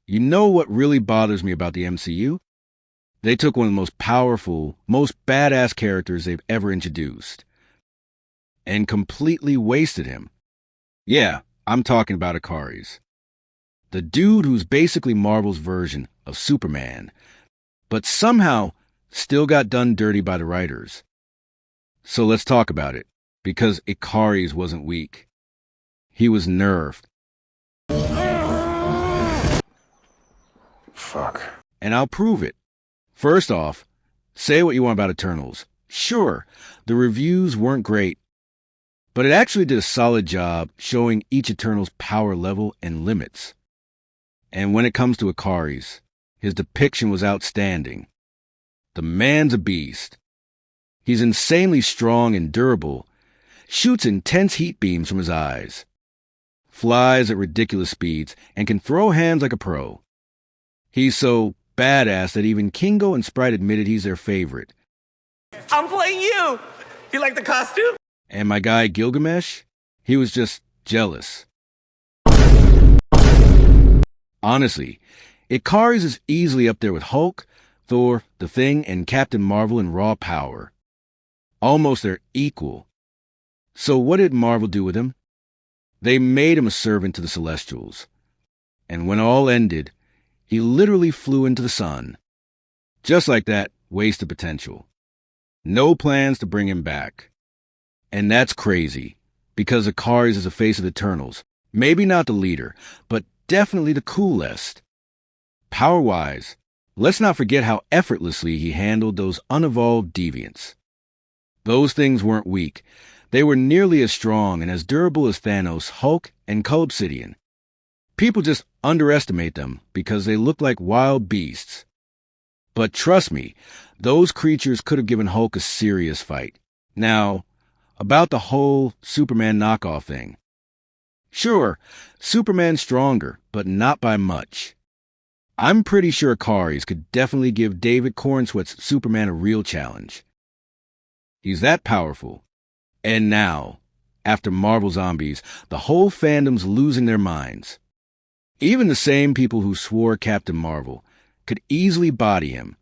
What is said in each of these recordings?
You know what really bothers me about the MCU? They took one of the most powerful, most badass characters they've ever introduced and completely wasted him. Yeah, I'm talking about Ikaris. The dude who's basically Marvel's version of Superman, but somehow still got done dirty by the writers. So let's talk about it, because Ikaris wasn't weak. He was nerfed. Fuck. And I'll prove it. First off, say what you want about Eternals. Sure, the reviews weren't great, but it actually did a solid job showing each Eternal's power level and limits. And when it comes to Ikaris, his depiction was outstanding. The man's a beast. He's insanely strong and durable, shoots intense heat beams from his eyes, flies at ridiculous speeds, and can throw hands like a pro. He's so badass that even Kingo and Sprite admitted he's their favorite. I'm playing you! You like the costume? And my guy Gilgamesh, he was just jealous. Honestly, Ikaris is easily up there with Hulk, Thor, The Thing, and Captain Marvel in raw power. Almost their equal. So what did Marvel do with him? They made him a servant to the Celestials. And when all ended, he literally flew into the sun. Just like that, wasted potential. No plans to bring him back. And that's crazy, because Ikaris is the face of Eternals. Maybe not the leader, but definitely the coolest. Power-wise, let's not forget how effortlessly he handled those unevolved deviants. Those things weren't weak. They were nearly as strong and as durable as Thanos, Hulk, and Obsidian. People just underestimate them because they look like wild beasts. But trust me, those creatures could have given Hulk a serious fight. Now, about the whole Superman knockoff thing. Sure, Superman's stronger, but not by much. I'm pretty sure Ikaris could definitely give David Cornsweet's Superman a real challenge. He's that powerful. And now, after Marvel Zombies, the whole fandom's losing their minds. Even the same people who swore Captain Marvel could easily body him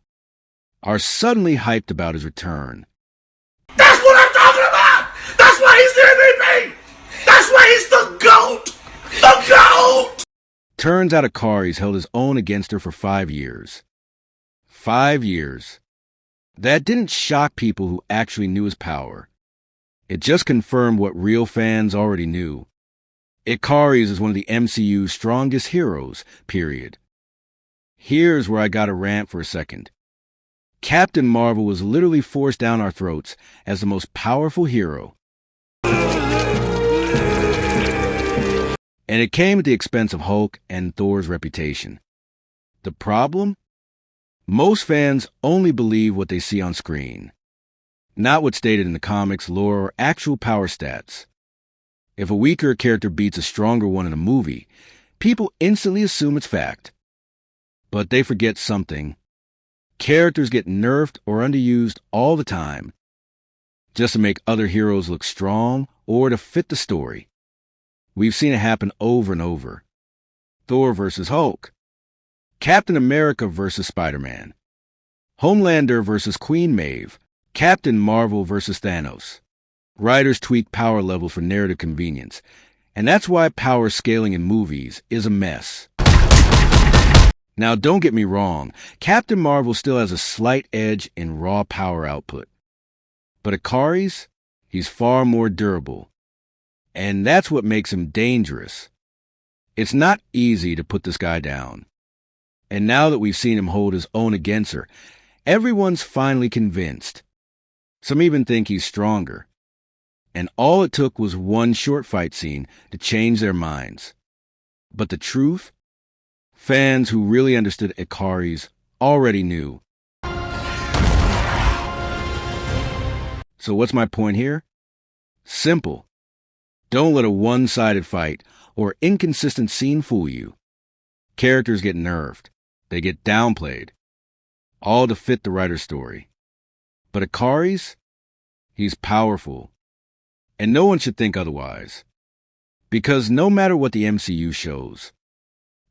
are suddenly hyped about his return. That's what I'm talking about! That's why he's the MVP! That's why he's the GOAT! The GOAT! Turns out Ikaris held his own against her for 5 years. 5 years. That didn't shock people who actually knew his power. It just confirmed what real fans already knew. Ikaris is one of the MCU's strongest heroes, period. Here's where I gotta rant for a second. Captain Marvel was literally forced down our throats as the most powerful hero. And it came at the expense of Hulk and Thor's reputation. The problem? Most fans only believe what they see on screen, not what's stated in the comics, lore, or actual power stats. If a weaker character beats a stronger one in a movie, people instantly assume it's fact. But they forget something. Characters get nerfed or underused all the time, just to make other heroes look strong or to fit the story. We've seen it happen over and over. Thor versus Hulk. Captain America versus Spider-Man. Homelander versus Queen Maeve. Captain Marvel versus Thanos. Writers tweak power levels for narrative convenience, and that's why power scaling in movies is a mess. Now, don't get me wrong, Captain Marvel still has a slight edge in raw power output. But Ikaris, he's far more durable. And that's what makes him dangerous. It's not easy to put this guy down. And now that we've seen him hold his own against her, everyone's finally convinced. Some even think he's stronger. And all it took was one short fight scene to change their minds. But the truth? Fans who really understood Ikaris already knew. So what's my point here? Simple. Don't let a one-sided fight or inconsistent scene fool you. Characters get nerfed. They get downplayed. All to fit the writer's story. But Ikaris? He's powerful. And no one should think otherwise. Because no matter what the MCU shows,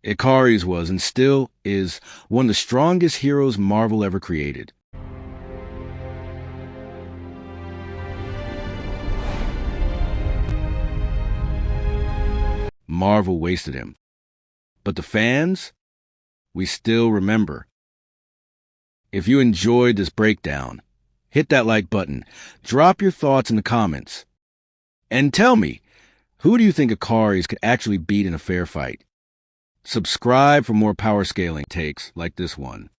Ikaris was, and still is, one of the strongest heroes Marvel ever created. Marvel wasted him. But the fans, we still remember. If you enjoyed this breakdown, hit that like button, drop your thoughts in the comments, and tell me, who do you think Ikaris could actually beat in a fair fight? Subscribe for more power scaling takes like this one.